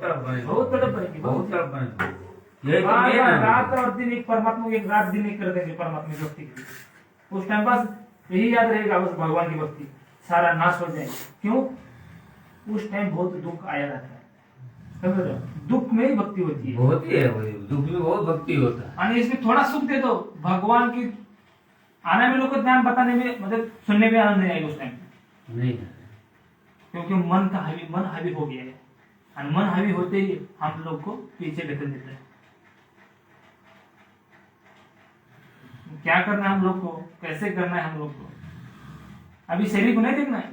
तरफ बने, बहुत तरफ बनेगी, बहुत तरफ बने। यही तो बार मेन बार है। रात और दिन एक परमात्मा को, एक रात दिन एक कर देंगे परमात्मा की भक्ति के लिए। उस टाइम बस यही याद रहेगा, बस भगवान की भक्ति, सारा नाश हो जाएगा। क्यों? उस टाइम बहुत दुख आया रहता है, समझ रहे हो? दुख में ही भक्ति होती है, बहुत ही है वही, दुख में बहुत भक्ति होता है। और इसमें थोड़ा सुख दे दो, भगवान की आने में लोग को ज्ञान बताने में, मतलब सुनने में आनंद नहीं आएगा उस टाइम, नहीं है। क्योंकि मन हावी हो गया है, और मन हावी होते ही हम लोग को पीछे ढकेल देता है। क्या करना है हम लोग को, कैसे करना है हम लोग को? अभी शरीर को नहीं देखना है,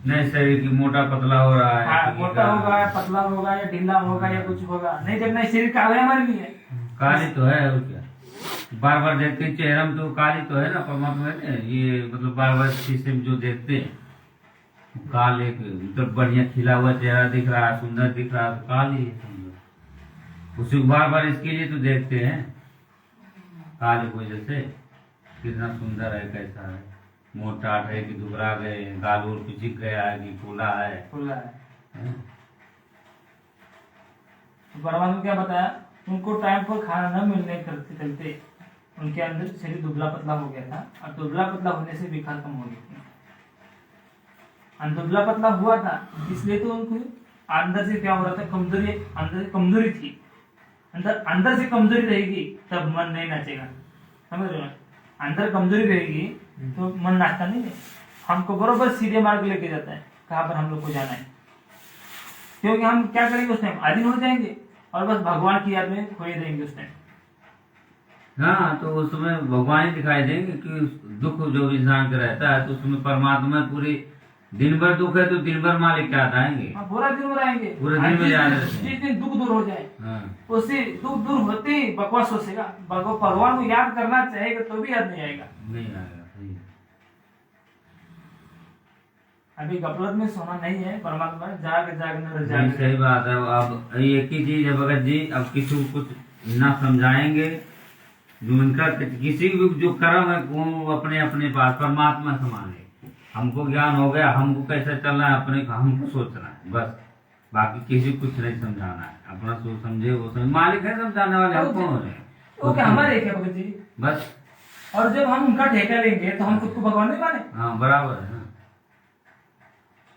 नहीं शरीर की मोटा पतला हो रहा है, हाँ, मोटा होगा या पतला होगा या ढीला होगा या कुछ होगा, नहीं देखना है। शरीर काला है हमारे लिए, काली तो है और क्या, बार बार देखते हैं चेहरा में तो काली तो है ना परमात्मा है ना। ये मतलब बार बार शीशे में जो देखते हैं काले, मतलब बढ़िया खिला हुआ चेहरा दिख रहा है, सुंदर दिख रहा है, तो काली है समझो। उसी को बार बार इसके लिए तो देखते हैं काले की वजह से, कितना सुंदर है, कैसा है, मोटा है कि दुबरा गए, गाल और पिचिक गया है कि फूला है, खुला है। हैं? तो परमात्मा क्या बताया, उनको टाइम पर खाना न मिलने करते चलते उनके अंदर शरीर दुबला पतला हो गया था, और दुबला पतला होने से बुखार कम हो गई थी। और दुबला पतला हुआ था इसलिए तो उनको अंदर से क्या हो रहा था, कमजोरी, अंदर से कमजोरी थी। अंदर से कमजोरी रहेगी तब मन नहीं नाचेगा, समझ रहे हो? अंदर कमजोरी रहेगी तो मन नाचता नहीं है। हमको बरोबर सीधे मार्ग लेके जाता है, कहाँ पर हम लोग को जाना है। क्योंकि हम क्या करेंगे उस टाइम, अधीन हो जाएंगे और बस भगवान की याद में खोए रहेंगे उस टाइम। हाँ, तो उस समय भगवान ही दिखाई देंगे कि दुख जो इंसान का रहता है तो उसमें परमात्मा पूरी दिन भर दुख है तो दिन भर मालिक क्या आएंगे, हाँ, पूरा दिन में रहेंगे, पूरे दिन में याद रहते हैं। जिस दिन दुख दूर हो जाए, हाँ, उससे दुख दूर होते ही बकवास सोचेगा, भगवान को याद करना चाहेगा तो भी याद नहीं आएगा। नहीं आएगा, सही है। अभी गफलत में सोना नहीं है, परमात्मा जाग जाग न नहीं, जाग। सही बात है। अब एक ही चीज है भगत जी, अब किसी को कुछ ना समझाएंगे, जो इनका किसी भी जो कर्म है वो अपने अपने पास परमात्मा संभाले। हमको ज्ञान हो गया, हमको कैसे चलना है अपने को हमको सोचना है बस, बाकी किसी को कुछ नहीं समझाना है। अपना सोच समझे वो समझ, मालिक है समझाने वाले, हम कौन हो रहे हैं? वो क्या हमारे क्या भगत जी? बस। और जब हम उनका ठेका लेंगे तो हम खुद को भगवान नहीं माने। हाँ, बराबर है। हाँ।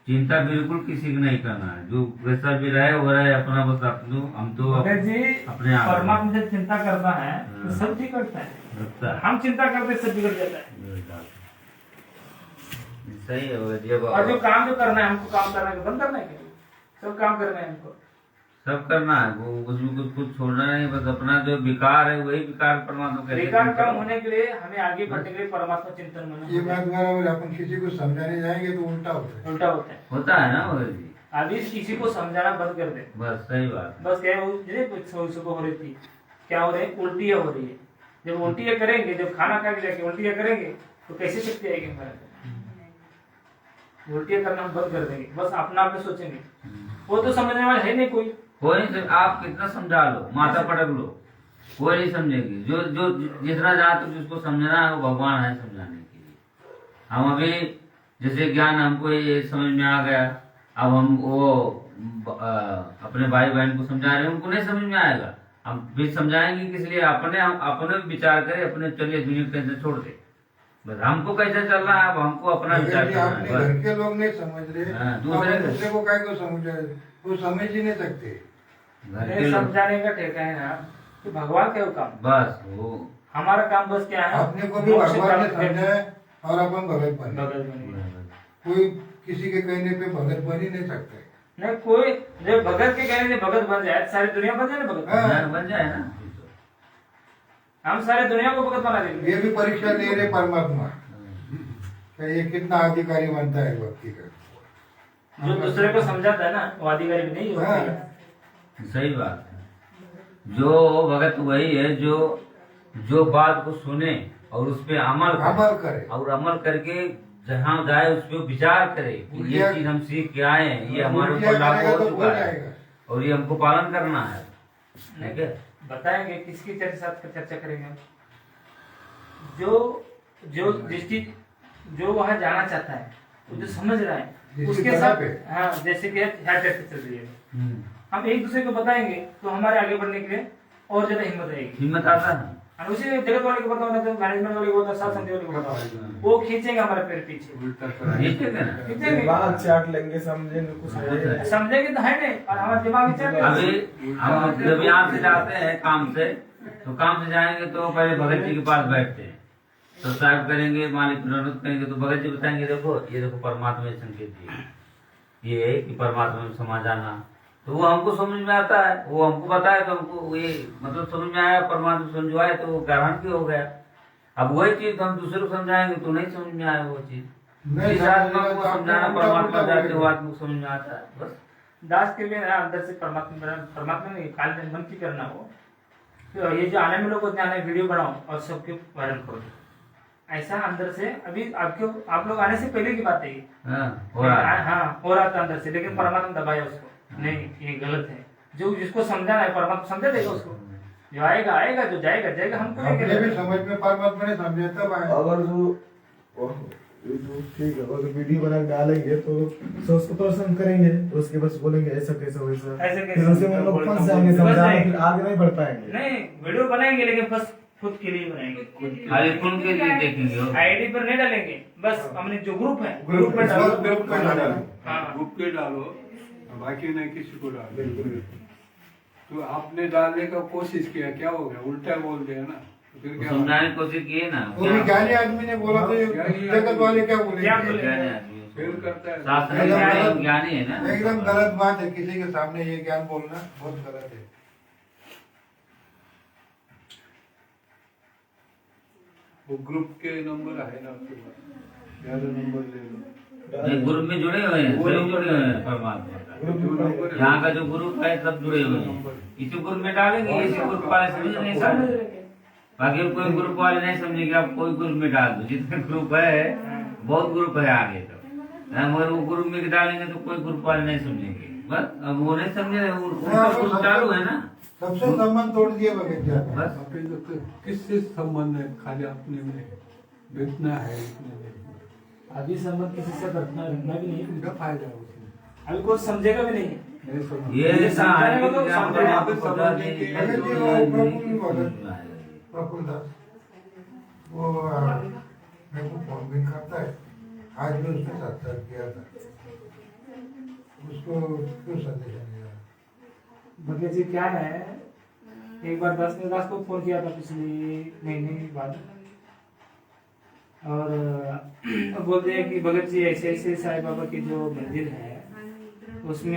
चिंता बिल्कुल किसी को नहीं करना है, जो कैसा भी रहे वो रहे, अपना बस अपनो हम तो भगत जी अपने आप परमात्मा जब चिंता करता है तो हाँ। सब ठीक करता है, रखता है। हम चिंता करते सब बिगड़ जाता है। सही है भगत जी। अब और जो काम जो करना है हमको, काम करना है बंद करना है क्या? सब काम करना है हमको, सब करना है, वो उसमें कुछ छोड़ना नहीं, बस अपना जो विकार है वही विकार परमात्मा कैसे विकार दूर कम करो। होने के लिए हमें आगे बढ़ने के लिए परमात्मा चिंतन में ये बात बराबर, अपन किसी को समझाने जाएंगे तो उल्टा होता है। उल्टा होता है। होता है ना भगत जी, अभी किसी को समझाना बंद कर दे, बस सही बात है। बस क्या है, कुछ सुबह हो रही थी, क्या हो रही है, उल्टियाँ हो रही है। जब उल्टियाँ करेंगे, जब खाना खा के जाके उल्टियाँ करेंगे तो कैसे शक्ति आएगी हमारे अंदर? उल्टियाँ करना हम बंद कर देंगे, बस अपना आप में सोचेंगे। वो तो समझने वाला है नहीं कोई। कोई नहीं, आप कितना समझा लो, माथा पटक लो, कोई नहीं समझेगी। जो जो जितना जहाँ तक जिसको समझना है वो भगवान है समझाने के लिए। हम अभी जैसे ज्ञान हमको ये समझ में आ गया, अब हम वो अपने भाई बहन को समझा रहे हैं, उनको नहीं समझ में आएगा, हम भी समझाएंगे किस लिए, अपने विचार करें, अपने चलिए दुनिया कैसे छोड़ दे, बस हमको कैसे चलना है, अब हमको अपना विचार अगर ये करना अपने है घर बस। के लोग नहीं समझ रहे, हाँ, तो दूसरे अपन को- दूसरे को काय को समझे, वो समझ ही नहीं सकते। घर के ये लोग समझाने का ठेका है ना कि भगवान का काम, बस वो हमारा काम बस क्या है, अपने को भी मोक्ष भगवान ने प्राप्त करना। समझा है और अपन भगत बने। भगत बने। कोई किसी के कहने पे भगत बन ही नहीं सकते। नहीं, कोई जब भगत के कहने से भगत बन जाए, सारी दुनिया बन जाए ना भगत। हाँ। बन जाए ना। हम सारे दुनिया को भगत बना देंगे। ये भी परीक्षा ले रहे परमात्मा कि ये कितना अधिकारी बनता है भक्ति का। जो दूसरे को समझाता है ना वो अधिकारी भी नहीं होता है। सही बात है। जो भगत वही है जो बात को सुने और उस पे अमल करे। और अमल करके जहाँ जाए उस पर विचार करे कि ये उल्टिया- चीज हम सीख के आए हैं, ये हमारे उल्टिया ऊपर लागू करेगा हो तो चुका हो है जाएगा। और ये हमको पालन करना है, ठीक है। बताएंगे किसकी चर्चा करेंगे हम? जो दृष्टि जो वहाँ जाना चाहता है, वो जो समझ रहा है जिसकी उसके तरफ साथ, है। हाँ, जैसे कि चल रही है, हम एक दूसरे को बताएंगे तो हमारे आगे बढ़ने के लिए और ज्यादा हिम्मत रहेगी। हिम्मत आता है। और उसी जगत वाले को बताओ ना, तो मैनेजमेंट वाले को बताओ, साथ संधि वाले को बताओ, वो खींचेंगे हमारे पैर पीछे, ठीक है ना? खींचेंगे, दिमाग चाट लेंगे, समझेंगे कुछ है। समझेंगे तो है नहीं, और हमारा दिमाग भी चल अभी हम जब यहाँ से जाते हैं काम से, तो काम से जाएंगे तो पहले भगत जी के पास बैठते हैं, तो साहब करेंगे, मालिक प्रणोद करेंगे, तो भगत जी बताएंगे देखो ये देखो परमात्मा ने संकेत दिया, ये है कि परमात्मा में समा जाना, तो वो हमको समझ में आता है, वो हमको बताए तो हमको ये मतलब समझ में आया, परमात्मा समझवाए तो वो गारंटी हो गया। अब वही चीज हम दूसरे को समझाएंगे तो नहीं समझ में आए वो चीज। नहीं जिस आत्मा समझेगा को तो समझाना आपको परमात्मा उल्टा जाते वो बोलेगा। आत्मा को समझ में आता है बस। दास के लिए ना अंदर से परमात्मा ने काल मन की करना हो, तो ये जो आने में लोग को ध्यान है, वीडियो बनाओ और सबके वायरल करो, ऐसा अंदर से अभी आपके आप लोग आने से पहले की बात है ये। हाँ, हो रहा है। हाँ हो रहा था अंदर से, लेकिन परमात्मा दबाया उसको, नहीं ये गलत है, जो जिसको समझाना है परमात्मा समझा देगा उसको, जो आएगा आएगा, जो जाएगा जाएगा, हमको नहीं अपने भी कहना। समझ में परमात्मा ने समझा तब आया। अगर जो ठीक है, अगर वीडियो बना के डालेंगे तो उसको प्रश्न करेंगे, तो उसके बस बोलेंगे ऐसा कैसा वैसा, ऐसे कैसे, फिर उसे हम लोग फंस जाएंगे, फंस समझाने जाएंगे। फिर आगे नहीं बढ़ पाएंगे। नहीं वीडियो बनाएंगे लेकिन बस खुद के लिए बनाएंगे, खाली खून के लिए देखेंगे वो। आईडी पर नहीं डालेंगे, बस हमने जो ग्रुप है ग्रुप में डालो। ग्रुप में डालो। हाँ। ग्रुप पे डालो, बाकी नहीं किसी को डालो। बिल्कुल। तो आपने डालने का कोशिश किया, क्या हो गया? उल्टा बोल दिया ना, तो फिर क्या? समझाने की कोशिश की है ना, वो भी ज्ञानी आदमी ने बोला तो ये जगत वाले क्या क्या बोलेंगे? बोले? ज्ञानी आदमी उसको। फिर करता है। शास्त्र में एकदम ज्ञानी है ना। एकदम गलत बात है, किसी के सामने ये ज्ञान बोलना बहुत गलत है। वो ग्रुप के नंबर है ना आपके पास, ज्यादा नंबर ले लो। नहीं, ग्रुप में जुड़े हुए हैं, सभी जुड़े हुए हैं परमात्मा का। जो नंबर है, यहाँ का जो ग्रुप है सब जुड़े हुए हैं, इसी ग्रुप में डालेंगे, इसी ग्रुप वाले समझ नहीं समझ, बाकी कोई ग्रुप वाले नहीं समझेंगे, आप कोई ग्रुप में डाल दो, जितने ग्रुप है बहुत ग्रुप है आगे तो, मगर वो ग्रुप में डालेंगे तो कोई ग्रुप वाले नहीं समझेंगे, बस अब वो नहीं समझे, उनका ग्रुप चालू है ना, सबसे संबंध तोड़ दिए बगैचा। बस। आपके जो किससे संबंध है? खाली अपने में बेचना है, इतने में अभी संबंध किसी से रखना भी नहीं, क्या फायदा है उसमें? अभी कोई समझेगा भी नहीं। नहीं समझ। ये ऐसा है कि तो क्या समझे, मतलब आप आपको समझ पता नहीं नहीं, कि- नहीं, अगर नहीं, ये नहीं, प्रफुल्ल बोले। नहीं आएगा। प्रफुल्ल दास वो मेरे को फोन भी करता है, आज भी उसने सत्संग किया था, उसको क्यों संदेश नहीं आया? भगत जी क्या है, एक बार दास को फोन किया था पिछले महीने बाद, और बोलते हैं कि भगत जी ऐसे ऐसे साईं बाबा की जो मंदिर है उसमें